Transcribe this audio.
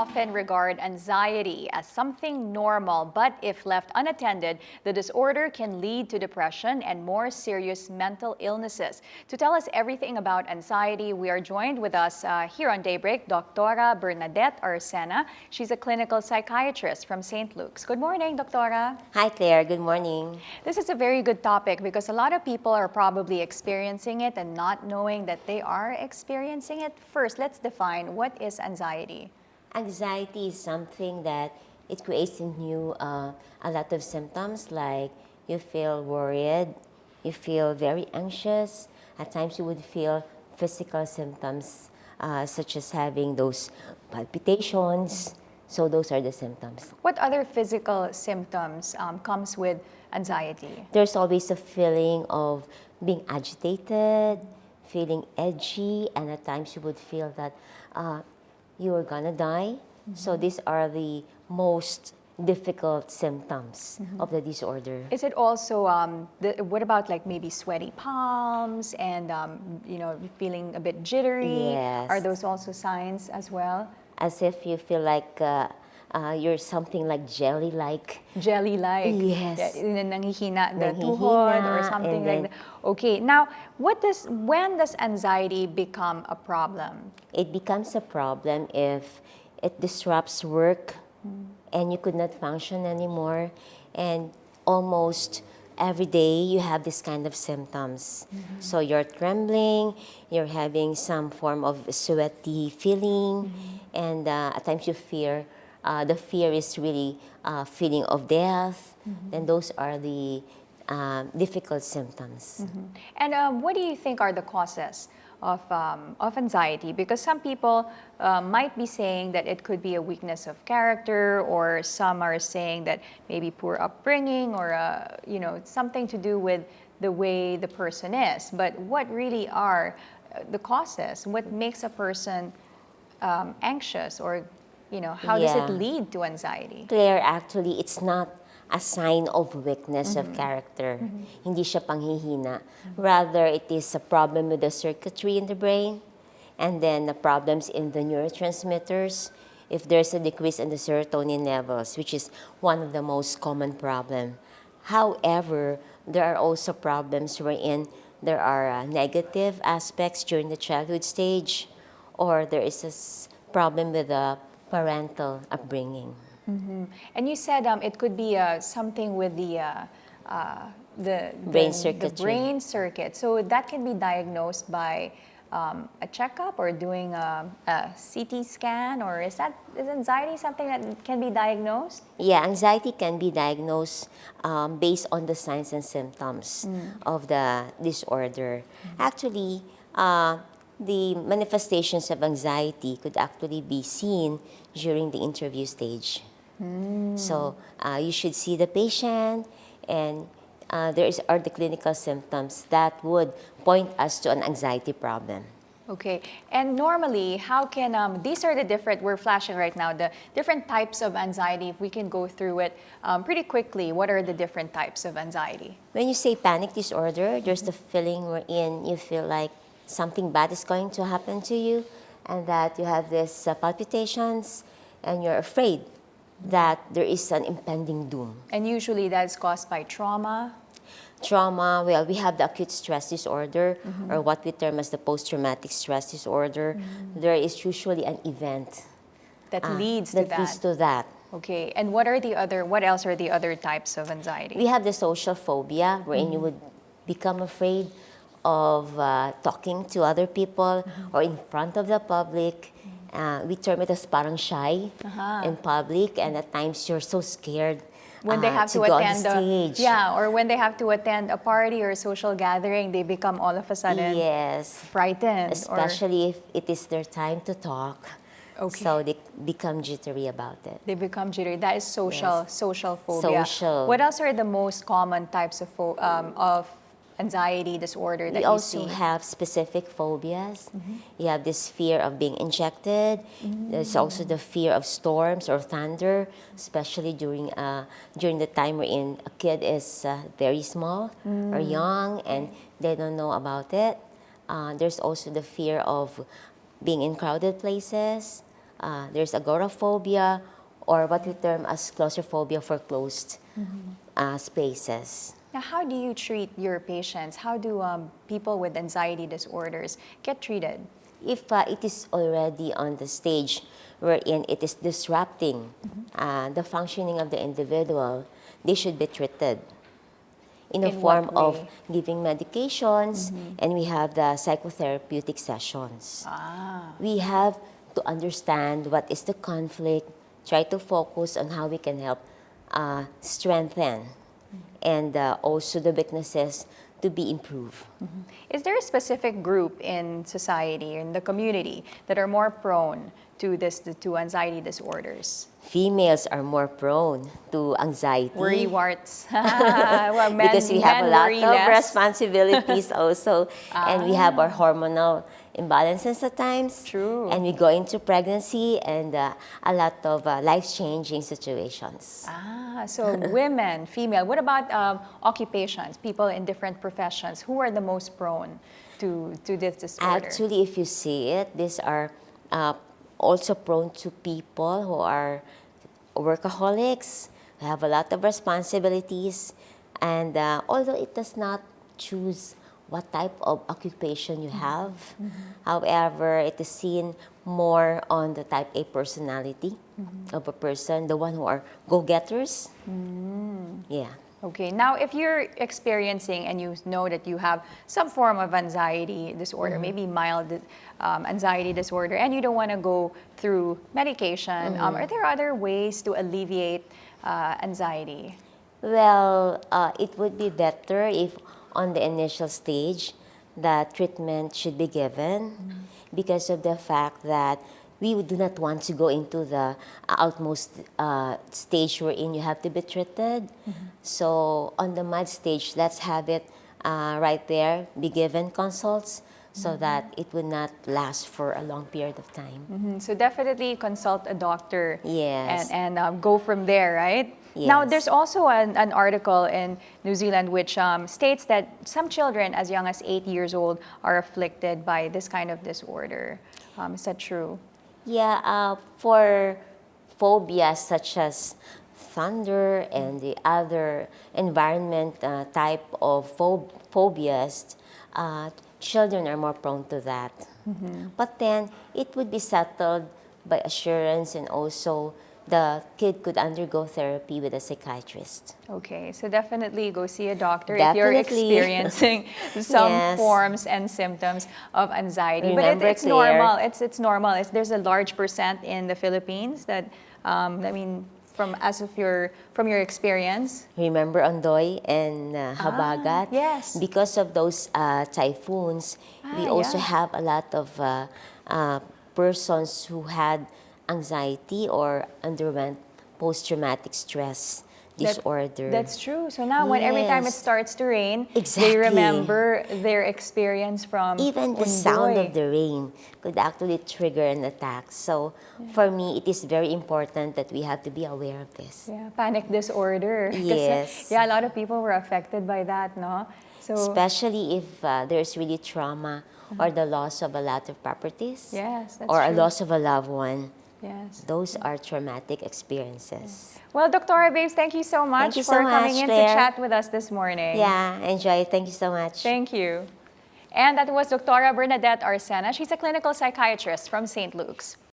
often regard anxiety as something normal, but if left unattended, the disorder can lead to depression and more serious mental illnesses. To tell us everything about anxiety, we are joined with us here on Daybreak, Dr. Bernadette Arcena. She's a clinical psychiatrist from St. Luke's. Good morning, Doctora. Hi, Claire. Good morning. This is a very good topic because a lot of people are probably experiencing it and not knowing that they are experiencing it. First, let's define what is anxiety. Anxiety is something that it creates in you a lot of symptoms, like you feel worried, you feel very anxious. At times you would feel physical symptoms such as having those palpitations. So those are the symptoms. What other physical symptoms comes with anxiety? There's always a feeling of being agitated, feeling edgy, and at times you would feel that you are gonna die. So these are the most difficult symptoms of the disorder. Is it also, what about like maybe sweaty palms and, feeling a bit jittery? Yes. Are those also signs as well? As if you feel like you're something like jelly-like. Jelly-like. Yes. Yeah, nanghihina the Nanghihina, tuhod or something and like then- that. Okay, now when does anxiety become a problem? It becomes a problem if it disrupts work and you could not function anymore, and almost every day you have this kind of symptoms. So you're trembling, you're having some form of sweaty feeling, and at times you fear, the fear is really feeling of death, and those are the difficult symptoms. And what do you think are the causes of anxiety? Because some people might be saying that it could be a weakness of character, or some are saying that maybe poor upbringing, or something to do with the way the person is. But what really are the causes? What makes a person anxious, or how does it Yeah. lead to anxiety? Claire, actually, it's not a sign of weakness of character. Hindi siya panghihina. Rather, it is a problem with the circuitry in the brain, and then the problems in the neurotransmitters. If there's a decrease in the serotonin levels, which is one of the most common problems. However, there are also problems wherein there are negative aspects during the childhood stage, or there is a problem with the parental upbringing. And you said it could be something with the Brain the circuitry. brain circuit. So that can be diagnosed by a checkup or doing a CT scan, or is anxiety something that can be diagnosed? Yeah, anxiety can be diagnosed based on the signs and symptoms of the disorder. Actually, the manifestations of anxiety could actually be seen during the interview stage. So you should see the patient, and are the clinical symptoms that would point us to an anxiety problem. Okay, and normally, how can, these are the different, we're flashing right now, the different types of anxiety. If we can go through it pretty quickly, what are the different types of anxiety? When you say panic disorder, there's the feeling wherein you feel like something bad is going to happen to you, and that you have these palpitations, and you're afraid that there is an impending doom. And usually that's caused by trauma. Trauma, well, we have the acute stress disorder, or what we term as the post-traumatic stress disorder. There is usually an event That leads to that. leads to that. Okay, and what else are the other types of anxiety? We have the social phobia, wherein you would become afraid of talking to other people or in front of the public. We term it as parang shy in public, and at times you're so scared When they have to go on attend stage. or when they have to attend a party or a social gathering, they become all of a sudden Yes, frightened. especially if it is their time to talk. Okay. So they become jittery about it. They become jittery. That is social phobia. Social. What else are the most common types of anxiety disorder that We you also see? have specific phobias. You have this fear of being injected. There's also the fear of storms or thunder, especially during the time wherein a kid is very small or young and they don't know about it. There's also the fear of being in crowded places, there's agoraphobia, or what we term as claustrophobia for closed spaces. Now, how do you treat your patients? How do people with anxiety disorders get treated? If it is already on the stage wherein it is disrupting the functioning of the individual, they should be treated in a In form what of way? giving medications, and we have the psychotherapeutic sessions. We have to understand what is the conflict, try to focus on how we can help strengthen, and also the weaknesses to be improved. Is there a specific group in society, in the community, that are more prone to anxiety disorders? Females are more prone to anxiety. Worry warts. Well, Because we have a men lot worry of less. responsibilities also, and we have our hormonal imbalances at times. True. And we go into pregnancy and a lot of life-changing situations. So women, female. What about occupations, people in different professions? Who are the most prone to this disorder? Actually, if you see it, these are also prone to people who are workaholics, who have a lot of responsibilities, and although it does not choose what type of occupation you have, however, it is seen more on the type A personality of a person, the one who are go-getters. Yeah. Okay, now if you're experiencing and you know that you have some form of anxiety disorder, maybe mild anxiety disorder, and you don't want to go through medication, are there other ways to alleviate anxiety? Well, it would be better if on the initial stage that treatment should be given because of the fact that we do not want to go into the outmost stage wherein you have to be treated. So on the mild stage, let's have it right there, be given consults so that it would not last for a long period of time. So definitely consult a doctor Yes. and go from there, right? Now, Yes. there's also an article in New Zealand which states that some children as young as 8 years old are afflicted by this kind of disorder. Is that true? Yeah, for phobias such as thunder and the other environment type of phobias, children are more prone to that. But then it would be settled by assurance, and also the kid could undergo therapy with a psychiatrist. Okay, so definitely go see a doctor if you're Definitely. experiencing some Yes. forms and symptoms of anxiety. Remember, But it's Claire. normal. It's normal. There's a large percent in the Philippines that, I mean, from your experience. Remember Ondoy and Habagat? Yes. Because of those typhoons, we also yeah. have a lot of persons who had anxiety or underwent post-traumatic stress disorder. That's true. So now, when every time it Yes. starts to rain, Exactly. they remember their experience from Even the sound Ondoy. of the rain could actually trigger an attack. So for me, it is very important that we have to be aware of this. Yeah, panic disorder. Kasi, Yes. yeah, a lot of people were affected by that, no? So Especially if there's really trauma or the loss of a lot of properties, yes, that's or a true. loss of a loved one. Yes. Those are traumatic experiences. Well, Dr. Babes, thank you so much you for so coming much, in to Claire. chat with us this morning. Yeah, enjoy. Thank you so much. Thank you. And that was Dr. Bernadette Arcena. She's a clinical psychiatrist from St. Luke's.